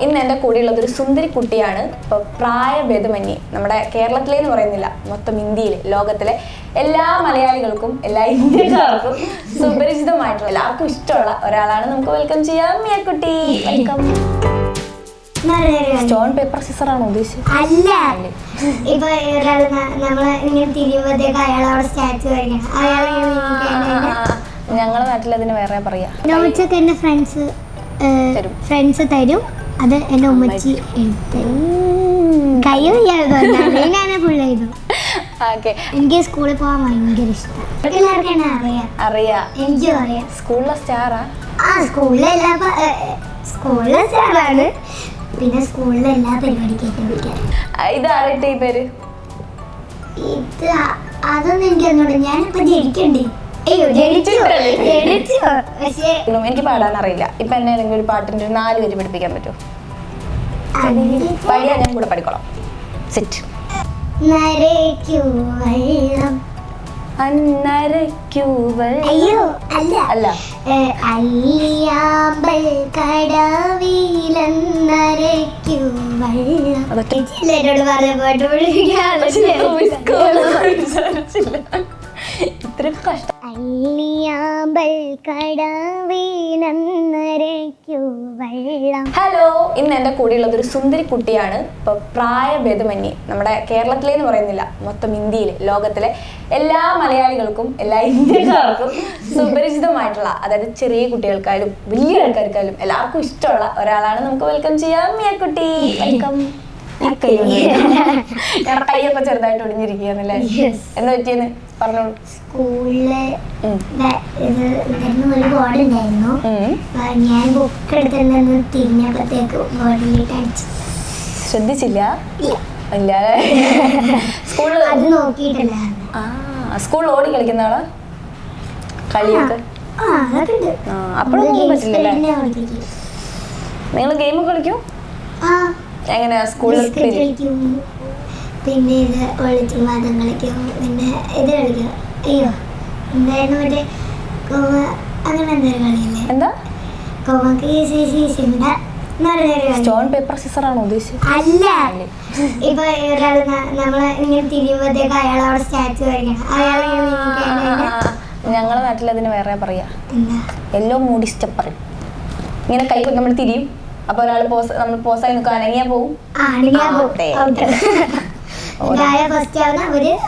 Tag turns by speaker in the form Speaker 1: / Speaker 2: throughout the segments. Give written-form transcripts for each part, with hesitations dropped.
Speaker 1: ഇന്ന് എൻ്റെ കൂടെയുള്ളത് ഒരു സുന്ദരി കുട്ടിയാണ്. ഇപ്പോൾ പ്രായഭേദമന്യേ നമ്മുടെ കേരളത്തിലേന്ന് പറയുന്നില്ല, മൊത്തം ഇന്ത്യയിൽ ലോകത്തിലെ എല്ലാ മലയാളികൾക്കും എല്ലാ ഇന്ത്യക്കാർക്കും സുപരിചിതമായിട്ടുള്ള എല്ലാവർക്കും ഇഷ്ടമുള്ള ഒരാളാണ്. നമുക്ക് വെൽക്കം ചെയ്യാം മിയ കുട്ടി. വെൽക്കം. സ്റ്റോൺ പേപ്പർ സിസർ ആണോ ഉദ്ദേശിച്ചത്?
Speaker 2: അല്ല, ഇപ്പൊ ഒരാള് നമ്മളെ ഇങ്ങനെ തിരിയുമ്പോഴത്തേക്ക് അയാളവിടെ സ്റ്റാച്ചു വയ്ക്കണം.
Speaker 1: ഞങ്ങളുടെ നാട്ടിൽ അതിന് വേറെ പറയാ.
Speaker 2: നോട്ട്സൊക്കെ എന്റെ ഫ്രണ്ട്സ് തരും. അത് എന്റെ ഉമ്മച്ചി കയ്യോ ഞാനെ ഫുൾ ചെയ്തു. എനിക്ക് സ്കൂളിൽ പോകാൻ ഭയങ്കര ഇഷ്ടം. എല്ലാവർക്കും എന്നെ അറിയാം. എനിക്കും അറിയാം.
Speaker 1: സ്കൂളിലെ സ്റ്റാറാ?
Speaker 2: സ്കൂളിലെ സ്റ്റാറാണ്. പിന്നെ സ്കൂളിലെ എല്ലാ പരിപാടിക്കും വിളിക്കാം.
Speaker 1: ഇതാരട്ടെ ഈ പേര്?
Speaker 2: ഇത് അതൊന്നും എനിക്ക് അങ്ങോട്ട് ഞാനിപ്പോ ജനിക്കണ്ടേ.
Speaker 1: എനിക്ക് പാടാൻ അറിയില്ല. ഇപ്പൊ എന്നെ ഏതെങ്കിലും ഒരു പാട്ടിന്റെ 4 വരി പഠിപ്പിക്കാൻ പറ്റുമോ? പാടിയാ ഞാൻ കൂടെ പഠിക്കോളാം. സെറ്റ്.
Speaker 2: അയ്യോ
Speaker 1: അല്ല,
Speaker 2: അല്ലിയാമ്പൽ കടവിലെന്നരയ്ക്കു വെള്ളം. എല്ലാരോട് പറഞ്ഞ പാട്ട് അല്ലിയാമ്പൽ കടവിലെന്നരയ്ക്കു വെള്ളം.
Speaker 1: ഹലോ, ഇന്ന് എൻ്റെ കൂടെയുള്ളത് ഒരു സുന്ദരി കുട്ടിയാണ്. ഇപ്പോൾ പ്രായഭേദമന്യേ നമ്മുടെ കേരളത്തിലേന്ന് പറയുന്നില്ല, മൊത്തം ഇന്ത്യയിൽ ലോകത്തിലെ എല്ലാ മലയാളികൾക്കും എല്ലാ ഇന്ത്യക്കാർക്കും സുപരിചിതമായിട്ടുള്ള, അതായത് ചെറിയ കുട്ടികൾക്കായാലും വലിയ ആൾക്കാർക്കായാലും എല്ലാവർക്കും ഇഷ്ടമുള്ള ഒരാളാണ്. നമുക്ക് വെൽക്കം ചെയ്യാം മിയ കുട്ടി. വെൽക്കം. ഞങ്ങളുടെ കൈയൊക്കെ ചെറുതായിട്ട് ഒടിഞ്ഞിരിക്കുകയാണല്ലേ? എന്താ പറ്റിയെന്ന് പറഞ്ഞോളൂ.
Speaker 2: സ്കൂളില് ഒരു ബോർഡ് ഉണ്ടായിരുന്നു. ഞാൻ ബുക്ക് എടുത്തിട്ടുണ്ടെന്ന് തിരിഞ്ഞപ്പോഴത്തേക്ക് ബോർഡിലേക്ക് അടിച്ചു.
Speaker 1: ശ്രദ്ധിച്ചില്ല? ഇല്ല. സ്കൂളിൽ
Speaker 2: അത് നോക്കിയിട്ടില്ല.
Speaker 1: സ്കൂളിൽ ഓടി കളിക്കുന്ന ആളാ? കളിയൊക്കെ അപ്പോഴൊന്നും പറ്റില്ലല്ലേ? നിങ്ങൾ ഗെയിമൊക്കെ കളിക്കും? എങ്ങനെയാ സ്കൂളിൽ?
Speaker 2: പിന്നെ ഇത് ഒളിച്ചും വാദം കളിക്കും. പിന്നെ ഇത് കളിക്കും. അയ്യോ എന്തായിരുന്നു മറ്റേ അങ്ങനെ എന്തൊരു കളിയില്ലേ?
Speaker 1: എന്താ? സ്റ്റോൺ പേപ്പർ സിസർ ആണോ ഉദ്ദേശിച്ചത്?
Speaker 2: അല്ല, ഇപ്പൊ ഒരാള് നമ്മളെ ഇങ്ങനെ തിരിയുമ്പോഴത്തേക്ക് അയാളവിടെ സ്റ്റാച്ചു വയ്ക്കണം.
Speaker 1: ഞങ്ങളുടെ നാട്ടിൽ അതിന് വേറെ പറയാ. യെല്ലോ മൂടി സ്റ്റെപ്പർ. ഇങ്ങനെ കൈ നമ്മൾ തിരിയും, അപ്പൊ ഒരാൾ നമ്മൾ പോസായി നിൽക്കാൻ അനങ്ങിയാ പോവും.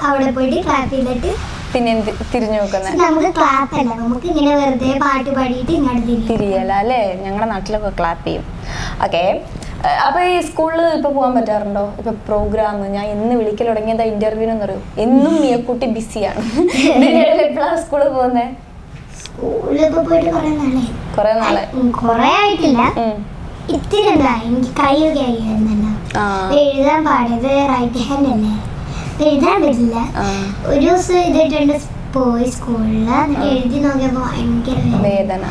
Speaker 1: അവിടെ പോയിട്ട് ക്ലാപ്പ് ചെയ്തിട്ട് പിന്നെ തിരിഞ്ഞു നോക്കുന്നത്.
Speaker 2: നമുക്ക് ക്ലാപ്പ് അല്ല, നമുക്ക് ഇങ്ങനെ വെറുതെ പാട്ട് പാടിയിട്ട് ഇങ്ങോട്ട്
Speaker 1: തിരിയല്ല അല്ലേ? ഞങ്ങളുടെ നാട്ടിലൊക്കെ ക്ലാപ്പ് ചെയ്യും. ഓക്കെ. അപ്പൊ ഈ സ്കൂളിൽ ഇപ്പൊ പോകാൻ പറ്റാറുണ്ടോ? ഇപ്പൊ പ്രോഗ്രാം ഞാൻ എന്ന് വിളിക്കൽ തുടങ്ങിയതാ ഇന്റർവ്യൂന്ന് പറയും. എന്നും മിയക്കുട്ടി ബിസിയാണ്. എപ്പോഴാണ് സ്കൂളിൽ പോകുന്നേ?
Speaker 2: സ്കൂളിലൊക്കെ പോയിട്ട് കുറെ നാളെ ആയിട്ടില്ല. ഇത്തിരി എന്താ എനിക്ക് കൈയൊക്കെ ആയിരുന്നല്ലോ. എഴുതാൻ പാടിയത് റൈറ്റ് ഹാൻഡ് അല്ലേ, എഴുതാൻ പറ്റില്ല. ഒരു ദിവസം എഴുതിയിട്ടുണ്ട് പോയി സ്കൂളില്. എഴുതി നോക്കിയപ്പോ ഭയങ്കര
Speaker 1: വേദന.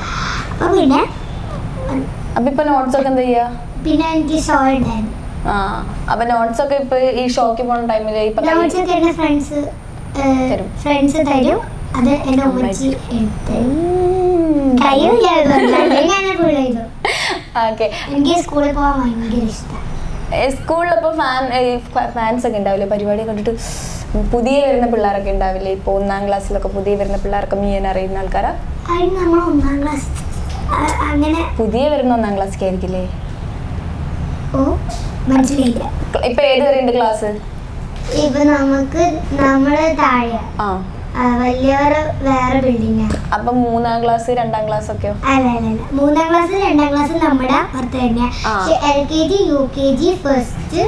Speaker 2: അപ്പൊ
Speaker 1: നോട്ട്സ് ഒക്കെ എന്താ ചെയ്യാ?
Speaker 2: പിന്നെ എനിക്ക് ഷോ ഉണ്ടായിരുന്നു.
Speaker 1: അപ്പൊ നോട്ട്സ് ഒക്കെ ഇപ്പൊ ഈ ഷോക്ക് പോണ ടൈമില്
Speaker 2: നോട്ട്സ് ഒക്കെ എന്റെ ഫ്രണ്ട്സ് തരും. അത് എന്റെ ഉമ്മച്ചി എനിക്ക് സ്കൂളിൽ പോകാൻ ഭയങ്കര ഇഷ്ടം.
Speaker 1: സ്കൂളിലപ്പോ ഫാൻസ് ഒക്കെ ഉണ്ടാവില്ലേ? പരിപാടി കണ്ടിട്ട് പുതിയ വരുന്ന പിള്ളേരൊക്കെ ഉണ്ടാവില്ലേ? ഇപ്പൊ 1ാം ക്ലാസ്സിലൊക്കെ പുതിയ വരുന്ന പിള്ളേരൊക്കെ മീൻ അറിയുന്ന ആൾക്കാരാ?
Speaker 2: അങ്ങനെ
Speaker 1: പുതിയ വരുന്ന 1ാം ക്ലാസ്സിലേക്ക് ആയിരിക്കില്ലേ?
Speaker 2: മനസ്സിലായില്ല.
Speaker 1: ഇപ്പൊ ഏത് വരെയുണ്ട് ക്ലാസ്?
Speaker 2: ഇപ്പൊ നമ്മള് താഴെ വലിയവര് വേറെ ബിൽഡിംഗ്.
Speaker 1: അപ്പൊ 3ാം ക്ലാസ് 2ാം ക്ലാസ് ഒക്കെയോ?
Speaker 2: അല്ല, 3ാം ക്ലാസ് 2ാം ക്ലാസ് നമ്മുടെ പുറത്ത് തന്നെയാ. LKG UKG ഫസ്റ്റ്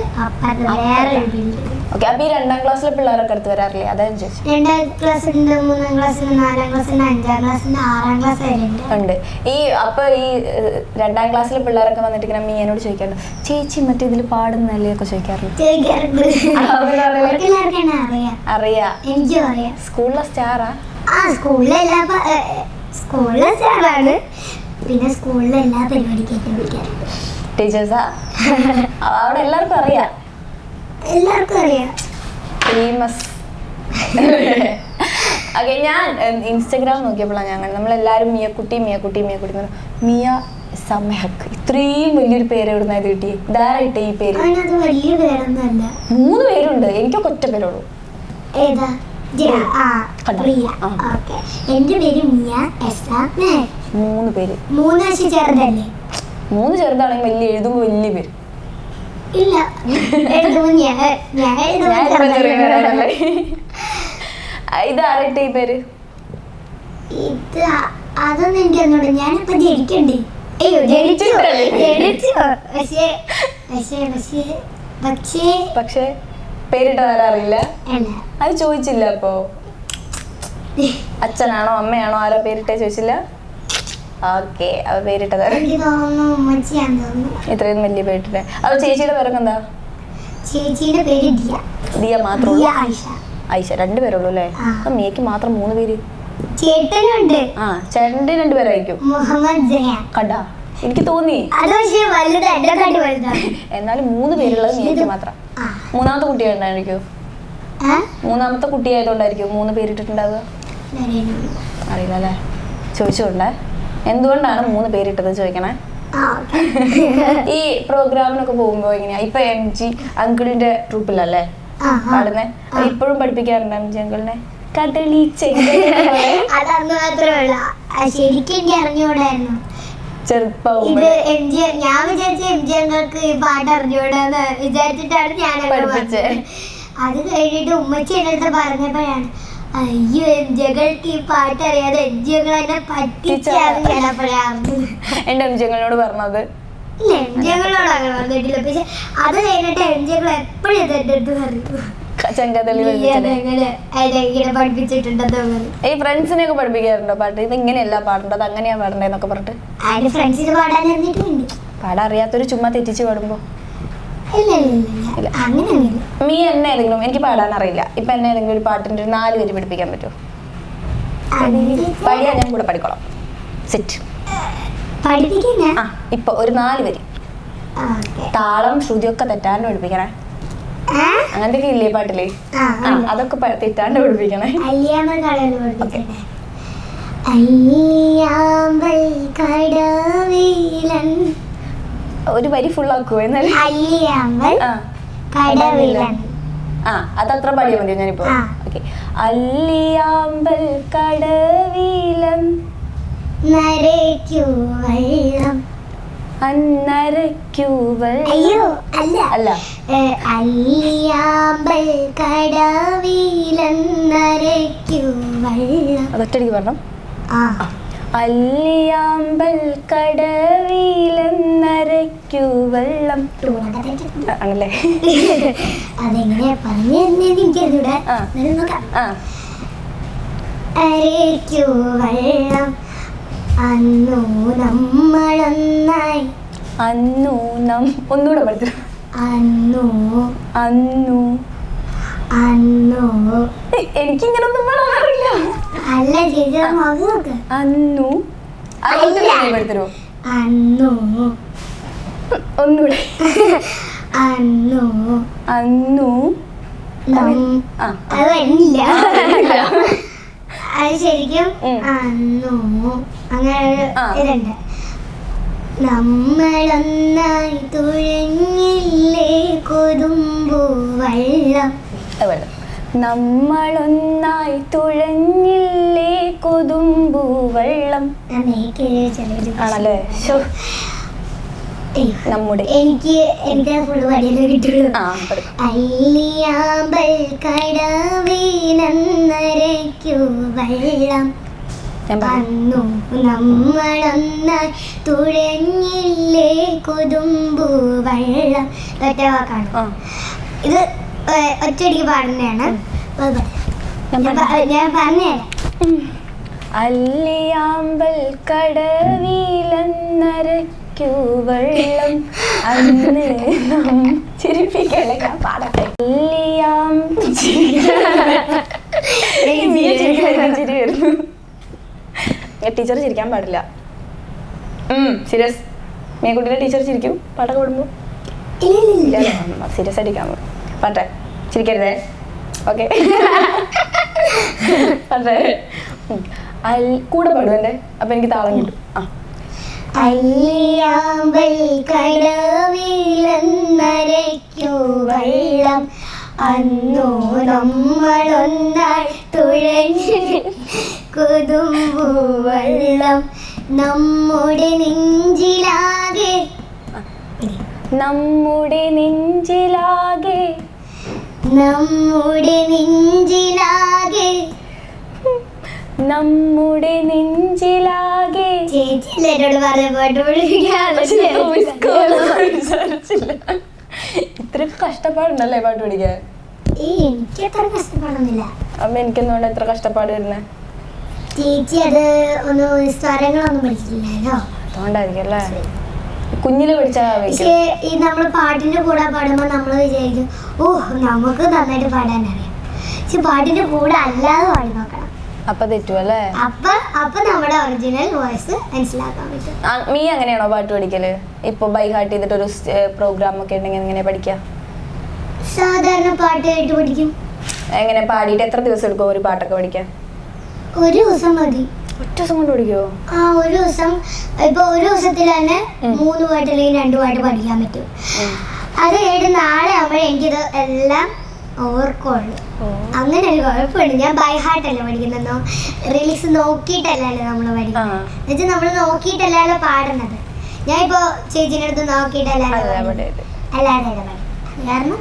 Speaker 2: വേറെ ബിൽഡിംഗ്.
Speaker 1: ഓക്കെ. അപ്പൊ ഈ 2ാം ക്ലാസ്സിലെ പിള്ളേരൊക്കെ അടുത്ത് വരാറില്ലേ? അതായത്
Speaker 2: 2ാം ക്ലാസ് ഉണ്ട്, 3ാം ക്ലാസ് ഉണ്ട്, 4ാം ക്ലാസ് ഉണ്ട്, 5ാം ക്ലാസ് ഉണ്ട്, 6ാം ക്ലാസ് വരെ
Speaker 1: ഉണ്ട്. അപ്പൊ ഈ 2ാം ക്ലാസ്സിലെ പിള്ളേരൊക്കെ വന്നിട്ട് ഇങ്ങനെ മീനോട് ചോദിക്കാറുണ്ട്, ചേച്ചി മറ്റേ ഇതിൽ പാടുന്നല്ലേ ഒക്കെ ചോദിക്കാറുണ്ട്. അറിയാം.
Speaker 2: എനിക്കും അറിയാം.
Speaker 1: സ്കൂളിലെ സ്റ്റാറാ?
Speaker 2: സ്കൂളിലെ സ്റ്റാറാണ്. പിന്നെ സ്കൂളിലെ എല്ലാ പരിപാടിക്കും വിളിക്കാം.
Speaker 1: ടീച്ചേഴ്സാ? അവിടെ എല്ലാവർക്കും അറിയാം. ഫേമസ്. ഓക്കെ. ഞാൻ ഇൻസ്റ്റഗ്രാം നോക്കിയപ്പോഴാണ് നമ്മളെല്ലാവരും മിയ കുട്ടി മിയ സമഹക്ക്. ഇത്രയും വലിയൊരു പേര് എവിടുന്നായത് കിട്ടി? ഇതാരായിട്ട് ഈ പേര്?
Speaker 2: അതിനകത്ത് വലിയ പേരൊന്നുമല്ല.
Speaker 1: 3 പേരുണ്ട്, എനിക്കൊക്കെ ഒറ്റ പേരുള്ളൂ.
Speaker 2: ഏതാ? പ്രിയ. ഓക്കെ. എന്റെ പേര് മിയ എസ മെഹർ.
Speaker 1: 3 പേര്.
Speaker 2: 3 വയസ്സ് ചെറുതല്ലേ?
Speaker 1: 3 ചെറുതാണെങ്കിൽ വലിയ എഴുതുമ്പോ വലിയ പേര്.
Speaker 2: ഇല്ല, എഴുതുമ്പോ ഞാൻ എഴുതുമ്പോ
Speaker 1: ഇതാരായിട്ട് ഈ പേര്?
Speaker 2: ഇത് അതൊന്നും എനിക്ക് അറിഞ്ഞൂടാ. ഞാനിപ്പോ ജനിക്കണ്ടേ? അയ്യോ, ജനിച്ചു. പക്ഷേ പക്ഷേ പക്ഷേ പക്ഷേ
Speaker 1: പക്ഷേ പേരിട്ടതാരാ അറിയില്ല. അത് ചോദിച്ചില്ല. അപ്പോ അച്ഛനാണോ അമ്മയാണോ ആരോ പേരിട്ടേ ചോദിച്ചില്ല? ഓക്കെ, അവ പേരിട്ടതാരാ?
Speaker 2: എനിക്ക് തോന്നുന്നു ഉമ്മച്ചിയാന്ന് തോന്നുന്നു.
Speaker 1: ഇത്രയും വലിയ പേരിട്ടെ. അത് ചേച്ചിയുടെ പേരൊക്കെ എന്താ?
Speaker 2: ചേച്ചിയുടെ പേര് ദിയ.
Speaker 1: ദിയ മാത്രമേ ഉള്ളൂ?
Speaker 2: ആയിഷ.
Speaker 1: ആയിഷ. 2 പേരുള്ളൂ അല്ലേ? അപ്പൊ മിയക്ക് മാത്രം 3 പേര്.
Speaker 2: ചേട്ടനുണ്ട്.
Speaker 1: ചേട്ടൻ്റെ 2 പേരായിരിക്കും.
Speaker 2: മുഹമ്മദ് ജയാൻ.
Speaker 1: കണ്ടാ, എനിക്ക് തോന്നി.
Speaker 2: അത് പക്ഷേ വലുത്, എന്നെക്കാട്ടി വലുതാണ്.
Speaker 1: എന്നാലും 3 പേരുള്ളത് മിയക്ക് മാത്രം. മൂന്നാമത്തെ കുട്ടിയായിരിക്കും. 3ാമത്തെ കുട്ടിയായതുകൊണ്ടായിരിക്കും 3 പേരിട്ടിട്ടുണ്ടാവുക. അറിയില്ല അല്ലേ? ചോദിച്ചുകൊണ്ടേ എന്തുകൊണ്ടാണ് 3 പേരിട്ടത് ചോദിക്കണേ. ഈ പ്രോഗ്രാമിനൊക്കെ പോകുമ്പോ എങ്ങനെയാ? ഇപ്പൊ MG അങ്കിളിന്റെ ട്രൂപ്പിലല്ലേ പാടുന്നേ? ഇപ്പോഴും പഠിപ്പിക്കാറുണ്ട് MG അങ്കിളിനെ? കടലി
Speaker 2: അതന്ന് മാത്രമല്ല, ശരിക്കും എനിക്ക് അറിഞ്ഞുകൂടായിരുന്നു.
Speaker 1: ചെറുപ്പം
Speaker 2: ഞാൻ വിചാരിച്ച MG അങ്ങൾക്ക് ഈ പാട്ട് അറിഞ്ഞുകൂടാന്ന് വിചാരിച്ചിട്ടാണ് ഞാൻ
Speaker 1: പഠിപ്പിച്ചേ.
Speaker 2: അത് കഴിഞ്ഞിട്ട് ഉമ്മച്ചി എന്റെ അടുത്ത് പറഞ്ഞപ്പോഴാണ്, അയ്യോ MG അങ്ങൾക്ക് ഈ പാട്ട് അറിയാതെ MG അങ്ങൾ എന്നെ പറ്റിച്ചാന്ന് ഞാൻ അപ്പോഴാണ്
Speaker 1: എന്റെ MG അങ്ങളോട് പറഞ്ഞത്.
Speaker 2: ഇല്ല, MG അങ്ങളോട് അങ്ങനെ പറഞ്ഞിട്ടില്ല. പക്ഷെ അത് കഴിഞ്ഞിട്ട് MG അങ്ങൾ എപ്പോഴും ഇത് എന്റെ അടുത്ത് പറഞ്ഞു,
Speaker 1: ഈ ഫ്രണ്ട്സിനെയൊക്കെ പഠിപ്പിക്കാറുണ്ടോ പാട്ട്? ഇത് ഇങ്ങനെയല്ല പാടേണ്ടത്, അങ്ങനെയാ പാടേണ്ടതെന്നൊക്കെ പറഞ്ഞിട്ട്? പാടാൻ അറിയാത്തൊരു ചുമ്മാ തെറ്റിച്ച് പാടുമ്പോ മീ എന്നെ ഏതെങ്കിലും, എനിക്ക് പാടാൻ അറിയില്ല, ഇപ്പൊ എന്നെ ഏതെങ്കിലും ഒരു പാട്ടിന്റെ 4 വരി പഠിപ്പിക്കാൻ പറ്റുമോ? പാടിയാ ഞാൻ കൂടെ പഠിക്കോളാം. സെറ്റ്. ഇപ്പൊ ഒരു 4 വരി, താളം ശ്രുതിയൊക്കെ തെറ്റാണ്ട് പഠിപ്പിക്കണേ. അങ്ങനത്തെ ഇല്ലേ പാട്ടില്ലേ? അതൊക്കെ തെറ്റാണ്ട് പഠിപ്പിക്കണേ. ഒരു വരി ഫുള്ളാക്കുവോ? എന്നാലും അതത്ര പാടിയാ മതിയോ? ഞാനിപ്പോ ഓക്കെ. അല്ലിയാമ്പൽ കടവിലൻ അന്നരയ്ക്കു അല്ല,
Speaker 2: അല്ലിയാമ്പൽ കടവിലന്നരയ്ക്കു വെള്ളം.
Speaker 1: അതൊറ്റടിക്ക് പറഞ്ഞു. അല്ലിയാമ്പൽ കടവിലന്നരയ്ക്കു വെള്ളം ആണല്ലേ?
Speaker 2: അതെങ്ങനെയാ പറഞ്ഞിരുന്നേനിക്കറിഞ്ഞൂടാ. അരയ്ക്കു വെള്ളം അന്നു നമ്മളൊന്നായി.
Speaker 1: ഒന്നുകൂടെ പഠിച്ചു. എനിക്കിങ്ങനെ ഒന്നും പാടാറില്ല.
Speaker 2: അല്ല ചേച്ചി,
Speaker 1: അന്നു പഠിത്തരോ? ഒന്നുകൂടെ.
Speaker 2: അത് വരുന്നില്ല. അത് ശരിക്കും അങ്ങനെ ഇതുണ്ട്. നമ്മളൊന്നായി തുഴഞ്ഞില്ലേ കൊതുമ്പു വെള്ളം.
Speaker 1: നമ്മളൊന്നായി തുഴഞ്ഞില്ലേ കൊതുമ്പു വെള്ളം ആണല്ലേ? നമ്മുടെ
Speaker 2: എനിക്ക് ഫുള്ള് വടിയല്ലേ കിട്ടുള്ളൂ. അല്ലിയാമ്പൽ കടവിലന്നരയ്ക്കു വെള്ളം അന്നു നമ്മളൊന്നായി തുഴഞ്ഞില്ലേ കൊതുമ്പു വെള്ളം. ഒറ്റ വാക്കാണ് ഇത്, ഒറ്റയടിക്ക് പാടുന്നതാണ്. ഞാൻ പറഞ്ഞുതരാം.
Speaker 1: അല്ലിയാമ്പൽ കടവിലന്നരയ്ക്കു വെള്ളം അന്ന് ചിരിപ്പിക്കല്ലേ പാടട്ടെ. ചിരി വരുന്നു. ടീച്ചർ ചിരിക്കാൻ പാടില്ല. സീരിയസ്. മീൻകുട്ടിയുടെ ടീച്ചർ ചിരിക്കും പാട്ടൊക്കെ പാടുമ്പോ. സീരിയസ് ആയിട്ടിരിക്കാൻ പാട്ടെ, ചിരിക്കരുതേ. ഓക്കെ, പാട്ടെ. കൂടെ പാടും എൻ്റെ, അപ്പൊ എനിക്ക് താളം കിട്ടും.
Speaker 2: അല്ലിയാമ്പൽ കടവിലെന്നരയ്ക്കു വെള്ളം അന്നു നമ്മളൊന്നായി തുഴഞ്ഞ് കൊതുമ്പു വെള്ളം നമ്മുടെ നെഞ്ചിലാകെ
Speaker 1: നമ്മുടെ നെഞ്ചിലാകെ
Speaker 2: നമ്മുടെ നെഞ്ചിലാകെ
Speaker 1: നമ്മുടെ നെഞ്ചിലാകെ.
Speaker 2: ചേച്ചി എന്നോട് പറഞ്ഞ പാട്ട്
Speaker 1: ഇത്രയൊക്കെ കഷ്ടപ്പാടുണ്ടല്ലേ പാട്ട് പഠിക്കാൻ?
Speaker 2: എനിക്ക് അത്ര കഷ്ടപ്പാടൊന്നുമില്ല.
Speaker 1: അമ്മ എനിക്കെന്തുകൊണ്ട് എത്ര കഷ്ടപ്പാട് വരുന്നേ?
Speaker 2: ചേച്ചി അത് ഒന്ന് സ്വരങ്ങളൊന്നും പഠിച്ചിട്ടില്ലല്ലോ,
Speaker 1: അതുകൊണ്ടായിരിക്കും അല്ലേ. കുഞ്ഞില് പഠിച്ചാ
Speaker 2: പക്ഷേ ഈ നമ്മൾ പാട്ടിന്റെ കൂടെ പാടുമ്പോൾ നമ്മൾ വിചാരിക്കും ഓ നമുക്ക് നന്നായിട്ട് പാടാൻ അറിയാം. പക്ഷെ പാട്ടിന്റെ കൂടെ അല്ലാതെ പാടി നോക്കണം,
Speaker 1: അപ്പൊ തെറ്റു അല്ലേ.
Speaker 2: അപ്പൊ നമ്മുടെ ഒറിജിനൽ വോയിസ് മനസ്സിലാക്കാൻ പറ്റും.
Speaker 1: നീ അങ്ങനെയാണോ പാട്ട് പഠിക്കല്? ഇപ്പൊ ബൈ ഹാർട്ട് ചെയ്തിട്ട് ഒരു പ്രോഗ്രാം ഒക്കെ ഉണ്ടെങ്കിൽ എങ്ങനെ പഠിക്കാം?
Speaker 2: സാധാരണ പാട്ട് കേട്ട് പഠിക്കും.
Speaker 1: എങ്ങനെ പാടിയിട്ട് എത്ര ദിവസം എടുക്കും ഒരു പാട്ടൊക്കെ പഠിക്കാൻ?
Speaker 2: ഒരു ദിവസം മതി.
Speaker 1: ഒറ്റ ദിവസം കൊണ്ട് പഠിക്കുമോ?
Speaker 2: ആ ഒരു ദിവസം. ഇപ്പൊ ഒരു ദിവസത്തിൽ തന്നെ 3 പാട്ട് അല്ലെങ്കിൽ 2 പാട്ട് പഠിക്കാൻ പറ്റും. അത് കേട്ട് നാളെ ആകുമ്പോൾ എനിക്കിത് എല്ലാം ഓർക്കുള്ളൂ. അങ്ങനെ ഒരു കുഴപ്പമുണ്ട്. ഞാൻ ബൈ ഹാർട്ട് അല്ല പഠിക്കുന്നോ, റിലീസ് നോക്കിയിട്ടല്ലല്ലോ നമ്മൾ പഠിക്കുന്നത്. എന്നുവെച്ചാൽ നമ്മൾ നോക്കിയിട്ടല്ലല്ലോ പാടുന്നത്. ഞാൻ ഇപ്പൊ ചേച്ചിന്റെ അടുത്ത് നോക്കിയിട്ടല്ലാതെ കാരണം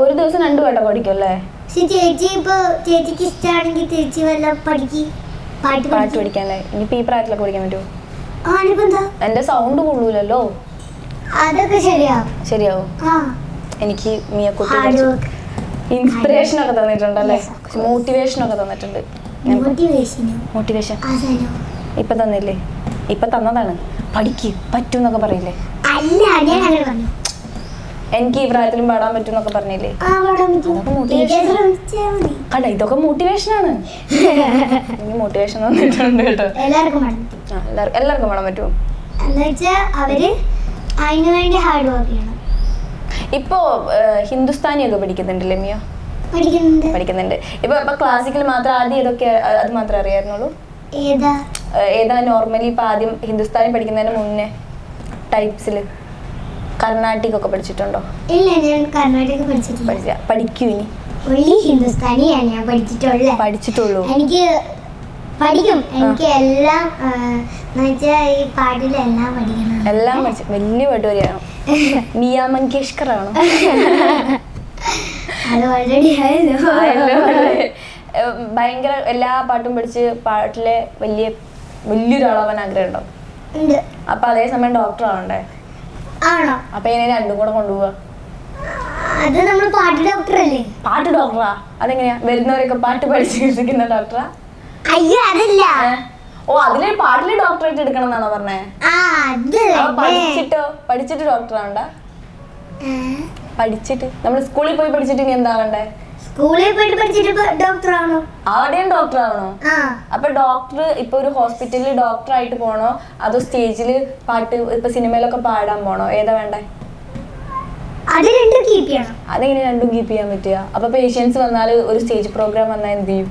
Speaker 1: ഒരു ദിവസം 2 പാട്ടൊക്കെ പഠിക്കും അല്ലേ?
Speaker 2: പക്ഷെ ചേച്ചി ഇപ്പൊ ചേച്ചിക്ക് ഇഷ്ടമാണെങ്കിൽ ചേച്ചി വല്ല പാട്ട്
Speaker 1: പഠിക്കാല്ലേ? ഇനിയിപ്പോ ഈ പ്രായത്തിലൊക്കെ പഠിക്കാൻ പറ്റുമോ?
Speaker 2: എന്താ
Speaker 1: എന്റെ സൗണ്ട് കൊള്ളൂലല്ലോ.
Speaker 2: അതൊക്കെ
Speaker 1: ശരിയാവും. എനിക്ക് മിയക്കുട്ടി ഇൻസ്പിറേഷൻ ഒക്കെ തന്നിട്ടുണ്ടല്ലേ, മോട്ടിവേഷൻ ഒക്കെ തന്നിട്ടുണ്ട്. മോട്ടിവേഷൻ ഇപ്പൊ തന്നില്ലേ? ഇപ്പൊ തന്നതാണ്. പഠിക്ക് പറ്റും എന്നൊക്കെ പറയില്ലേ? എനിക്ക് ഈ പ്രായത്തിലും പാടാൻ പറ്റും എന്നൊക്കെ പറഞ്ഞില്ലേ? കണ്ട ഇതൊക്കെ മോട്ടിവേഷനാണ്. എനിക്ക് മോട്ടിവേഷൻ തന്നിട്ടുണ്ട് കേട്ടോ. എല്ലാവർക്കും പാടാൻ പറ്റുമോ? ഇപ്പോ ഹിന്ദുസ്ഥാനി ഒക്കെ പഠിക്കുന്നുണ്ടല്ലേ മിയ? പഠിക്കുന്നുണ്ട്. ഇപ്പൊ ക്ലാസിക്കൽ മാത്രം ആദ്യം ഏതൊക്കെ അത് മാത്രമേ അറിയായിരുന്നുള്ളൂ? ഏതാ നോർമലി ഇപ്പൊ ആദ്യം ഹിന്ദുസ്ഥാനി പഠിക്കുന്നതിന് മുന്നേ ടൈപ്സില് കർണാട്ടിക് ഒക്കെ പഠിച്ചിട്ടുണ്ടോ?
Speaker 2: ഇല്ല, ഞാൻ കർണാടക പഠിച്ചിട്ടില്ല.
Speaker 1: പഠിക്കൂ ഇനി?
Speaker 2: ഹിന്ദുസ്ഥാനിയാണ് ഞാൻ പഠിച്ചിട്ടുള്ളൂ. എനിക്ക് പഠിക്കും. എനിക്ക് എല്ലാം ഈ പാട്ടിലെല്ലാം പഠിക്കണം.
Speaker 1: എല്ലാം പഠിച്ചു. വലിയ പാട്ടുകാരിയാണോ? മിയ മങ്കേഷ്കർ ആണോ?
Speaker 2: അത് ഓൾറെഡി
Speaker 1: ഭയങ്കര എല്ലാ പാട്ടും പഠിച്ച് പാട്ടിലെ വലിയൊരാളാവാൻ ആഗ്രഹം ഉണ്ടോ? അപ്പൊ അതേസമയം ഡോക്ടർ ആവണ്ടേ?
Speaker 2: ആണോ?
Speaker 1: അപ്പൊ എങ്ങനെ രണ്ടും കൂടെ കൊണ്ടുപോവാ?
Speaker 2: അത് നമ്മൾ പാട്ട് ഡോക്ടറല്ലേ?
Speaker 1: പാട്ട് ഡോക്ടറാ? അതെങ്ങനെയാ? വരുന്നവരൊക്കെ പാട്ട് പഠിച്ച് ചികിത്സിക്കുന്ന ഡോക്ടറാ?
Speaker 2: അയ്യോ അതല്ല.
Speaker 1: ഓ അതിലെ പാട്ടിലെ ഡോക്ടറേറ്റ് എടുക്കണം എന്നാണോ പറഞ്ഞേ? പഠിച്ചിട്ട് ഡോക്ടറാവണ്ട? പഠിച്ചിട്ട് നമ്മൾ സ്കൂളിൽ പോയി പഠിച്ചിട്ട് ഇനി എന്താവണ്ടേ?
Speaker 2: സ്കൂളിൽ പോയിട്ട് പഠിച്ചിട്ട് ഡോക്ടർ ആവണോ?
Speaker 1: അവിടെയും ഡോക്ടർ ആവണോ? അപ്പൊ ഡോക്ടർ ഇപ്പൊ ഒരു ഹോസ്പിറ്റലിൽ ഡോക്ടർ ആയിട്ട് പോണോ അതോ സ്റ്റേജില് പാട്ട് ഇപ്പൊ സിനിമയിലൊക്കെ പാടാൻ പോണോ? ഏതാ വേണ്ടേ? അതെങ്ങനെ രണ്ടും കീപ്പ് ചെയ്യാൻ പറ്റുക? അപ്പൊ പേഷ്യൻസ് വന്നാല് ഒരു സ്റ്റേജ് പ്രോഗ്രാം വന്നാൽ എന്ത് ചെയ്യും?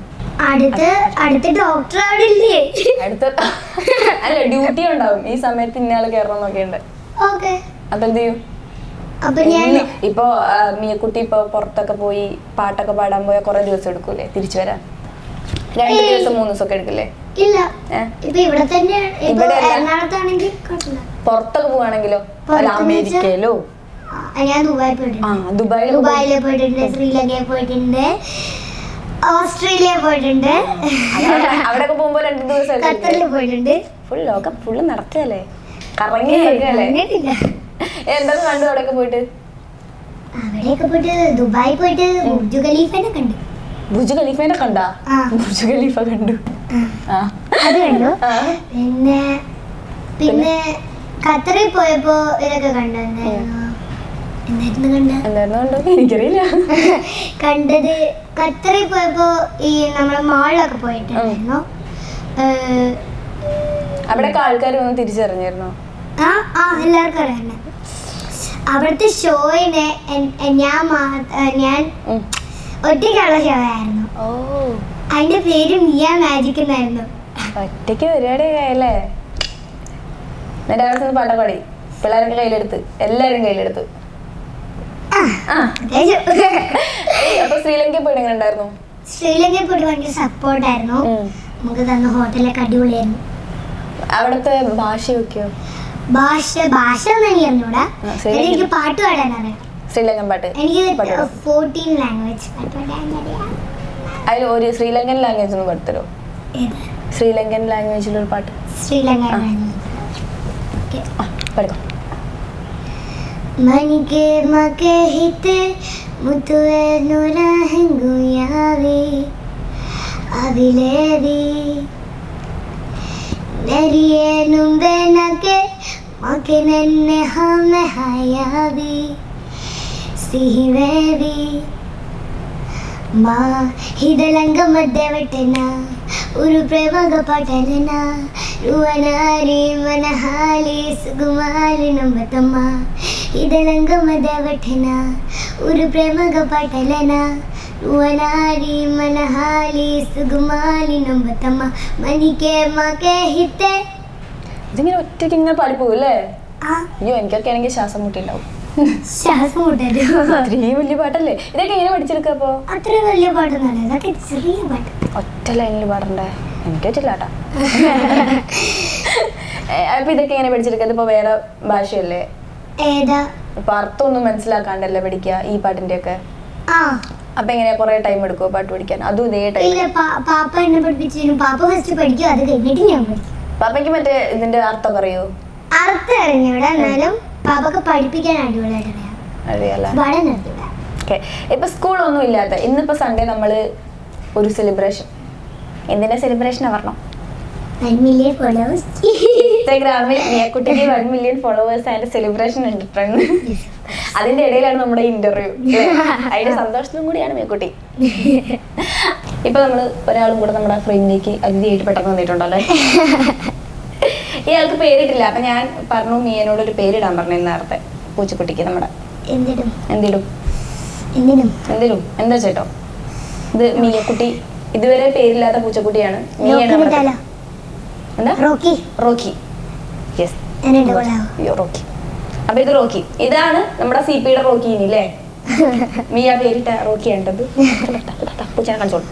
Speaker 1: അല്ല ഡ്യൂട്ടി ഉണ്ടാവും ഈ സമയത്ത് ഇന്നയാള് കയറണം എന്നൊക്കെ ഉണ്ട്. അതെന്ത് ചെയ്യും? ഇപ്പൊ മിയക്കുട്ടി ഇപ്പൊ പുറത്തൊക്കെ പോയി പാട്ടൊക്കെ പാടാൻ പോയാൽ കുറെ ദിവസം എടുക്കൂലേ തിരിച്ചു വരാൻ? 2 ദിവസം 3 ദിവസം ഒക്കെ എടുക്കില്ലേ? പുറത്തൊക്കെ പോവാണെങ്കിലോ? അമേരിക്കയിലോ?
Speaker 2: ഞാൻ ദുബായിൽ പോയിട്ടുണ്ട്, ശ്രീലങ്കയിൽ പോയിട്ടുണ്ട്, ഓസ്ട്രേലിയ പോയിട്ടുണ്ട്,
Speaker 1: അവിടെയൊക്കെ പോകുമ്പോ 2 ദിവസം
Speaker 2: ഖത്തറിൽ പോയിട്ടുണ്ട്.
Speaker 1: ഫുൾ ലോകം ഫുള്ള് നടക്കല്ലേ, കറങ്ങി നടക്കല്ലേ? എന്തൊക്കെ കണ്ടു അവിടെയൊക്കെ പോയിട്ട്?
Speaker 2: ദുബായി പോയിട്ട് ബുർജ് ഖലീഫനെ കണ്ടു.
Speaker 1: ബുർജ് ഖലീഫനെ കണ്ടാ? ബുർജ് ഖലീഫ കണ്ടു.
Speaker 2: അത് കണ്ടു. പിന്നെ ഖത്തറിൽ പോയപ്പോ ഇതൊക്കെ കണ്ടായിരുന്നു.
Speaker 1: എനിക്കറിയില്ല.
Speaker 2: കണ്ടത് ഖത്തറിൽ പോയപ്പോ ഈ നമ്മളെ മാളിലൊക്കെ പോയിട്ടുണ്ടായിരുന്നു.
Speaker 1: അവിടെയൊക്കെ ആൾക്കാർ വന്ന് തിരിച്ചറിഞ്ഞിരുന്നോ?
Speaker 2: എല്ലാവർക്കും അറിയാം. അവിടുത്തെ ഷോയിനെ ഞാൻ ഒറ്റയ്ക്കുള്ള ഷോ ആയിരുന്നു. അതിന്റെ പേര് മിയ മാജിക് എന്നായിരുന്നു.
Speaker 1: ഒറ്റയ്ക്ക് പരിപാടിയൊക്കെ ആയല്ലേ. എന്നിട്ട് അവിടെ നിന്ന് പാട്ടൊക്കെ പാടി പിള്ളേരൊക്കെ കയ്യിലെടുത്ത്, എല്ലാരും കയ്യിലെടുത്ത്. അപ്പൊ ശ്രീലങ്കയിൽ പോയിട്ട് എങ്ങനെ ഉണ്ടായിരുന്നു?
Speaker 2: ശ്രീലങ്കയിൽ പോയിട്ട് ഭയങ്കര സപ്പോർട്ടായിരുന്നു. നമുക്ക് തന്ന ഹോട്ടലൊക്കെ അടിപൊളിയായിരുന്നു.
Speaker 1: അവിടുത്തെ ഭാഷയൊക്കെയോ?
Speaker 2: ഭാഷ ഒന്നും എനിക്ക് അറിഞ്ഞൂടാ. എനിക്ക് പാട്ട് പാടാൻ അറിയാം.
Speaker 1: ശ്രീലങ്കൻ പാട്ട്
Speaker 2: എനിക്ക് 14 ലാംഗ്വേജ് പാട്ട് പാടാൻ അറിയാം.
Speaker 1: അതിൽ ഒരു ശ്രീലങ്കൻ ലാംഗ്വേജ് ഒന്ന് പഠിത്തരോ? ശ്രീലങ്കൻ ലാംഗ്വേജിലൊരു പാട്ട്.
Speaker 2: ശ്രീലങ്കൻ
Speaker 1: പഠിക്കാം.
Speaker 2: മനികെ മകെ ഹിത്തെ മുതുവെ നുരഹംഗുയാവേ അവിലേവി നരിയെ നുംബെനകെ മകെ നന്നെ ഹമെ ഹയാവി സിഹിവേവി മാ ഹിദലംഗ മധ്യവട്ടന ഒരു പ്രേമക പാട്ടലന രുവനാരി മനഹാലി സുകുമാരി നമ്പതമ്മ ഹിദലംഗ മധ്യവട്ടന ഒരു പ്രേമക പാട്ടലന രുവനാരി മനഹാലി സുകുമാരി നമ്പതമ്മ മനികെ മകെ ഹിത്തെ.
Speaker 1: ഇതിങ്ങനെ ഒറ്റയ്ക്ക് ഇങ്ങനെ പാടിപ്പോകും അല്ലേ? അയ്യോ, എനിക്കൊക്കെ ആണെങ്കിൽ ശ്വാസം മുട്ടിണ്ടാവും.
Speaker 2: ശ്വാസം മുട്ടരുത്.
Speaker 1: അത്രയും വലിയ പാട്ടല്ലേ? ഇതൊക്കെ എങ്ങനെ പഠിച്ചെടുക്കുക? അപ്പൊ
Speaker 2: അത്ര വലിയ പാട്ടൊന്നുമല്ല, ഇതൊക്കെ ചെറിയ പാട്ട്.
Speaker 1: ഒറ്റ ലൈനിൽ പാടണ്ടേ? എനിക്ക് പറ്റില്ലാട്ടാ. അപ്പൊ ഇതൊക്കെ എങ്ങനെ പഠിച്ചെടുക്കുക? ഇപ്പൊ വേറെ ഭാഷയല്ലേ?
Speaker 2: ഏതാ?
Speaker 1: ഇപ്പൊ അർത്ഥമൊന്നും മനസ്സിലാക്കാണ്ടല്ലേ പഠിക്കുക ഈ പാട്ടിന്റെ ഒക്കെ? അപ്പൊ എങ്ങനെയാ കുറെ ടൈം എടുക്കുമോ പാട്ട് പഠിക്കാൻ? അതും ഇതേ ടൈം?
Speaker 2: പാപ്പ എന്നെ പഠിപ്പിച്ചു. പാപ്പ ഫസ്റ്റ് പഠിക്കും, അത് കഴിഞ്ഞിട്ട് ഞാൻ പഠിക്കും.
Speaker 1: പാപ്പയ്ക്ക് മറ്റേ ഇതിന്റെ അർത്ഥം പറയൂ?
Speaker 2: അർത്ഥം അറിഞ്ഞൂടാ, എന്നാലും പാപ്പക്ക് പഠിപ്പിക്കാൻ അടിപൊളിയായിട്ട് അറിയാം.
Speaker 1: ഇപ്പൊ സ്കൂളൊന്നും ഇല്ലാത്ത ഇന്നിപ്പോ സൺഡേ നമ്മള് ഒരു സെലിബ്രേഷൻ. എന്തിന്റെ സെലിബ്രേഷനാ പറഞ്ഞോ?
Speaker 2: 1 million followers.
Speaker 1: ഇൻസ്റ്റാഗ്രാമിൽ മിയക്കുട്ടിക്ക് 1 million followers ആയിട്ട് സെലിബ്രേഷൻ ഉണ്ട്. അതിന്റെ ഇടയിലാണ് നമ്മുടെ ഇന്റർവ്യൂ. അതിന്റെ സന്തോഷത്തിലും കൂടിയാണ് മിയക്കുട്ടി. ഇപ്പൊ നമ്മള് ഒരാളും കൂടെ നമ്മുടെ ഫ്രെയിമിലേക്ക് അതിഥിയായിട്ട് പെട്ടെന്ന് വന്നിട്ടുണ്ടല്ലേ. ഇയാൾക്ക് പേരിട്ടില്ല. അപ്പൊ ഞാൻ പറഞ്ഞു മിയനോട് ഒരു പേരിടാൻ പറഞ്ഞു നേരത്തെ. പൂച്ചക്കുട്ടിക്ക് നമ്മുടെ എന്തിടും എന്താ ചേട്ടോ? ഇത് മിയക്കുട്ടി, ഇതുവരെ പേരില്ലാത്ത പൂച്ചക്കുട്ടിയാണ്. മിയാണ്. എന്താ? റോക്കി. Yes, Rocky. അപ്പൊ ഇത് റോക്കി. ഇതാണ് നമ്മുടെ CPയുടെ റോക്കി ഇനില്ലേ? മിയ പേരിട്ട റോക്കി ആണ്ടത്. പൂച്ചനെ കാണിച്ചോളൂ.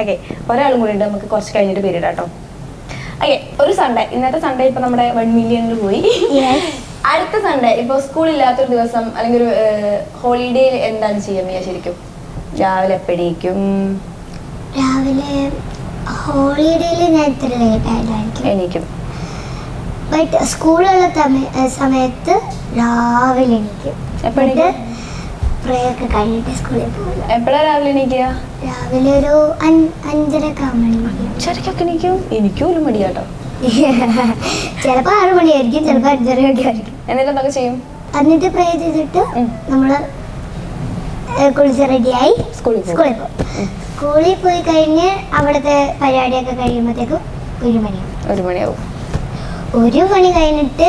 Speaker 1: ഓക്കെ, ഒരാളും കൂടി ഉണ്ട്. നമുക്ക് കുറച്ച് കഴിഞ്ഞിട്ട് പേരിടാം കേട്ടോ. ഓക്കെ, ഒരു സൺഡേ, ഇന്നത്തെ സൺഡേ ഇപ്പൊ നമ്മുടെ 1 മില്യണിൽ പോയി. അടുത്ത സൺഡേ ഇപ്പൊ സ്കൂൾ ഇല്ലാത്തൊരു ദിവസം അല്ലെങ്കിൽ ഒരു ഹോളിഡേ എന്താണ് ചെയ്യാൻ മിയ ശരിക്കും? രാവിലെ എപ്പോഴേക്കും?
Speaker 2: രാവിലെ ഹോളിഡേയിൽ ഞാൻ ഇത്ര ലേറ്റ് ആയിട്ടായിരിക്കും
Speaker 1: എണീക്കും.
Speaker 2: ബട്ട് സ്കൂളുള്ള സമയത്ത് രാവിലെ എണീക്കും.
Speaker 1: എപ്പോഴേക്കും?
Speaker 2: പ്രേയൊക്കെ കഴിഞ്ഞിട്ട് സ്കൂളിൽ പോകും.
Speaker 1: എപ്പോഴാ രാവിലെ എണീക്കുക?
Speaker 2: രാവിലെ ഒരു 5:30 ആകുമ്പോൾ.
Speaker 1: 5:30 എണീക്കും? എനിക്കും ഒരു മടിയാട്ടോ.
Speaker 2: ചിലപ്പോ 6 മണിയായിരിക്കും, ചിലപ്പോ 5:30 ഒക്കെ ആയിരിക്കും.
Speaker 1: എന്നിട്ട് എന്തൊക്കെ ചെയ്യും?
Speaker 2: എന്നിട്ട് പ്രേ ചെയ്തിട്ട് നമ്മള് കുളിച്ച് റെഡിയായി സ്കൂളിൽ പോകും. സ്കൂളിൽ പോയി കഴിഞ്ഞ് അവിടുത്തെ പരിപാടിയൊക്കെ കഴിയുമ്പോഴത്തേക്കും 1 മണിയാവും.
Speaker 1: 1 മണിയാവും.
Speaker 2: 1 മണി കഴിഞ്ഞിട്ട്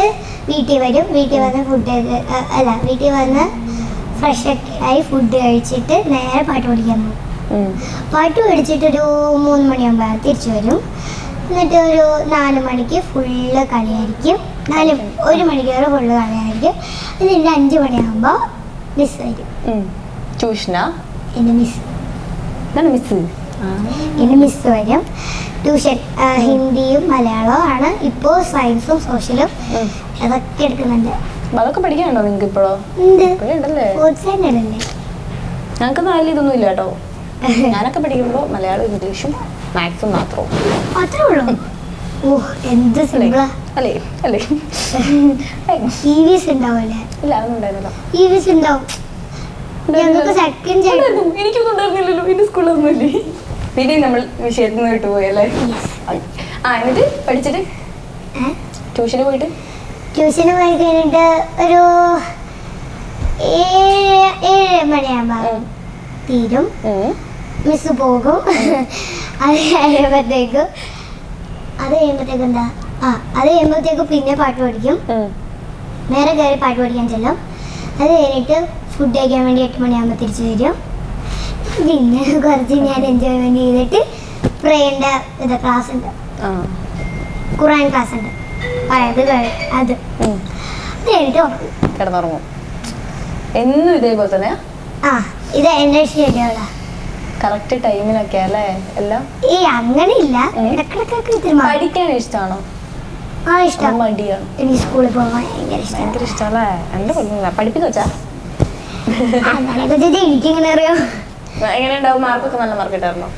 Speaker 2: വീട്ടിൽ വരും. വീട്ടിൽ വന്ന് വീട്ടിൽ വന്ന് ഫ്രഷ് ഒക്കെ ആയി ഫുഡ് കഴിച്ചിട്ട് നേരെ പാട്ട് പഠിക്കാൻ പോകും. പാട്ട് പഠിച്ചിട്ട് ഒരു 3 മണിയാകുമ്പോൾ തിരിച്ചു വരും. എന്നിട്ട് ഒരു 4 മണിക്ക് ഫുള്ള് കളിയായിരിക്കും. 1 മണിക്കൂർ ഫുള്ള് കളിയായിരിക്കും. എന്നിട്ട് 5 മണിയാകുമ്പോൾ മിസ് വരും.
Speaker 1: ട്യൂഷനാ?
Speaker 2: എൻ്റെ മിസ് വരും. ട്യൂഷൻ ഹിന്ദിയും മലയാളവും ആണ്. ഇപ്പോൾ സയൻസും സോഷ്യലും അതൊക്കെ എടുക്കുന്നുണ്ട്.
Speaker 1: അതൊക്കെ പഠിക്കാനുണ്ടോ നിങ്ങൾക്ക് ഇപ്പോഴോ? ഞങ്ങൾക്ക് നല്ല ഇതൊന്നും ഇല്ല കേട്ടോ. ഞാനൊക്കെ പഠിക്കുമ്പോൾ മലയാളം ഇംഗ്ലീഷും മാത്സും മാത്രവും.
Speaker 2: അത്രേ ഉള്ളൂ. എന്ത് സിമ്പിളാ
Speaker 1: അല്ലേ? അല്ലേ?
Speaker 2: EVS ഉണ്ടാവില്ലേ?
Speaker 1: ഇല്ല, അതൊന്നും ഉണ്ടായിരുന്നല്ലോ.
Speaker 2: EVS ഉണ്ടാവും. ഞങ്ങൾക്ക് സെക്കൻഡ്
Speaker 1: എനിക്കൊന്നും ഉണ്ടായിരുന്നില്ലല്ലോ. എന്റെ സ്കൂളൊന്നുമില്ലേ? പിന്നെ നമ്മൾ വിഷയത്തിൽ നിന്ന് വിട്ടുപോയല്ലേ? എന്നിട്ട് പഠിച്ചിട്ട് ട്യൂഷന് പോയിട്ട്
Speaker 2: ട്യൂഷന് പോയി കഴിഞ്ഞിട്ട് ഒരു 7 മണിയാകുമ്പോൾ തീരും. മിസ് പോകും. അത് കഴിയുമ്പോഴത്തേക്കും പിന്നെ പാട്ട് പഠിക്കും. നേരെ കയറി പാട്ട് പഠിക്കാൻ ചെല്ലും. അത് കഴിഞ്ഞിട്ട് ഫുഡ് കഴിക്കാൻ വേണ്ടി 8 മണിയാകുമ്പോൾ തിരിച്ചു വരും. പിന്നെ കുറച്ച് ഞാൻ എൻജോയ്മെന്റ് ചെയ്തിട്ട് പ്രേന്റെ ഇത് ക്ലാസ് ഉണ്ട്, ഖുറാൻ ക്ലാസ് ഉണ്ട്. അത് കഴിഞ്ഞിട്ട്
Speaker 1: കിടന്നുറങ്ങും എന്നും ഇതേപോലെ തന്നെ.
Speaker 2: ആ ഇത് എന്റെ ഷെഡ്യൂളാ.
Speaker 1: കറക്റ്റ് ടൈമിനൊക്കെ അല്ലേ എല്ലാം?
Speaker 2: ഈ അങ്ങനെ ഇല്ല, ഇടക്കിടക്കൊക്കെ
Speaker 1: പഠിക്കാൻ ഇഷ്ടമാണോ?
Speaker 2: ആ ഇഷ്ടം.
Speaker 1: മടിയാണ്.
Speaker 2: എനിക്ക് സ്കൂളിൽ പോകാൻ ഭയങ്കര
Speaker 1: ഇഷ്ടമല്ലേ? എന്റെ പഠിപ്പിച്ചു വെച്ചാ
Speaker 2: എനിക്കിങ്ങനെ അറിയാം.
Speaker 1: എങ്ങനെ ഉണ്ടാവും? മാർക്കൊക്കെ നല്ല മാർക്ക് കിട്ടാറുണ്ടോ?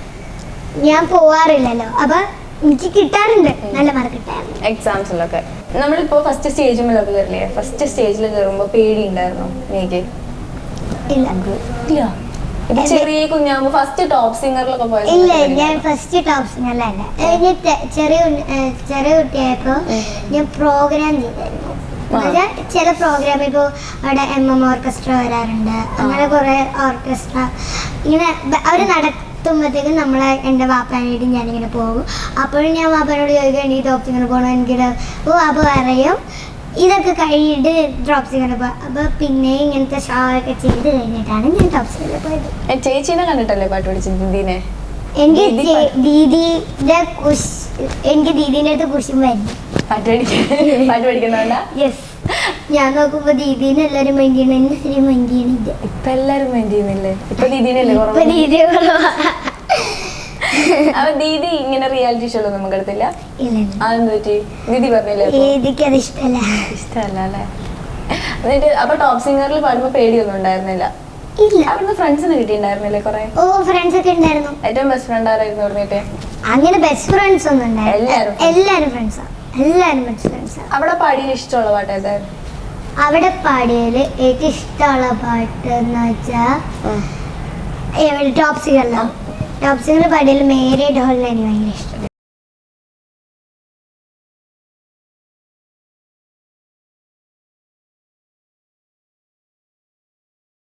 Speaker 2: ഞാൻ പോവാറില്ലല്ലോ, അപ്പൊ എനിക്ക് കിട്ടാറുണ്ട്, നല്ല മാർക്ക് കിട്ടാറുണ്ട്
Speaker 1: എക്സാംസിലൊക്കെ. നമ്മളിപ്പോ ഫസ്റ്റ് സ്റ്റേജിലൊക്കെ കയറില്ലേ? ഫസ്റ്റ് സ്റ്റേജിൽ കയറുമ്പോ പേടി ഉണ്ടായിരുന്നോ എനിക്ക്?
Speaker 2: ഇല്ല.
Speaker 1: ചെറിയ കുഞ്ഞാകുമ്പോ ഫസ്റ്റ് ടോപ്പ് സിംഗറിലൊക്കെ പോയത്?
Speaker 2: ഇല്ല, ഞാൻ ഫസ്റ്റ് ടോപ്പ് സിംഗറിലല്ല. ചെറിയ കുട്ടിയായപ്പോ ഞാൻ പ്രോഗ്രാം ചെയ്തായിരുന്നു. ചില പ്രോഗ്രാം ഇപ്പോൾ അവിടെ MM ഓർക്കസ്ട്ര വരാറുണ്ട്, അങ്ങനെ കുറെ ഓർക്കസ്ട്ര ഇങ്ങനെ അവർ നടത്തുമ്പോഴത്തേക്കും നമ്മളെ എൻ്റെ വാപ്പാനായിട്ട് ഞാനിങ്ങനെ പോകും. അപ്പോഴും ഞാൻ വാപ്പാനോട് ചോദിക്കുക എനിക്ക് ടോപ്പ് സിംഗർ പോകണം, എനിക്കിത് വാപ്പ പറയും ഇതൊക്കെ കഴിഞ്ഞിട്ട് ടോപ്പ് സിംഗറിൽ പോകാം. അപ്പോൾ പിന്നെ ഇങ്ങനത്തെ ഷോ ഒക്കെ ചെയ്ത് കഴിഞ്ഞിട്ടാണ് ഞാൻ ടോപ്പ് സിംഗറിൽ പോയത്.
Speaker 1: ചേച്ചീനെ കണ്ടിട്ടല്ലേ പാട്ട് പഠിച്ചത്? ദീദിനെ?
Speaker 2: എനിക്ക് ദീദീൻ്റെ അടുത്ത് കുശുമായിരുന്നു
Speaker 1: പാട്ട് പഠിക്കുന്നോണ്ടാ?
Speaker 2: യെസ്. ഞാൻ നോക്കുമ്പോ ദീദീനെ എല്ലാരും മൈൻഡ് ചെയ്യണം, എന്നെ ശരി മൈൻഡ് ചെയ്യണില്ല.
Speaker 1: ഇപ്പൊ എല്ലാരും മൈൻഡ് ചെയ്യുന്നില്ലേ? ഇപ്പൊ ദീദീനല്ലേ? അപ്പൊ ദീദി ഇങ്ങനെ റിയാലിറ്റി ഷോ ഒന്നും പങ്കെടുത്തില്ല? അതെന്ത് പറ്റി? ദീദി പറഞ്ഞില്ലേ?
Speaker 2: എനിക്കത് ഇഷ്ടമല്ല.
Speaker 1: ഇഷ്ടമല്ല അല്ലേ? എന്നിട്ട് അപ്പൊ ടോപ്പ് സിംഗറിൽ പാടുമ്പോ പേടിയൊന്നും ഉണ്ടായിരുന്നില്ല?
Speaker 2: ഇല്ല.
Speaker 1: അവിടുന്ന് ഫ്രണ്ട്സിനെ കിട്ടിയിട്ടുണ്ടായിരുന്നില്ലേ കുറെ?
Speaker 2: ഓ ഫ്രണ്ട്സ് ഒക്കെ ഉണ്ടായിരുന്നു.
Speaker 1: ഏറ്റവും ബെസ്റ്റ് ഫ്രണ്ട് ആരായിരുന്നു പറഞ്ഞിട്ട്?
Speaker 2: അങ്ങനെ ബെസ്റ്റ് ഫ്രണ്ട്സ് ഒന്നും ഉണ്ടായിരുന്നു, എല്ലാരും ഫ്രണ്ട്സാ, എല്ലാരും ബെസ്റ്റ് ഫ്രണ്ട്സാ.
Speaker 1: അവിടെ പാടിയ ഇഷ്ടമുള്ള പാട്ട് ഏതായിരുന്നു?
Speaker 2: അവിടെ പാടിയതില് ഏറ്റവും ഇഷ്ടമുള്ള പാട്ട് എന്ന് വെച്ചാ ടോപ്പ് സിംഗറിൽ പാടിയതിൽ മേരി ഡോളിനെ എനിക്ക് ഭയങ്കര ഇഷ്ടം.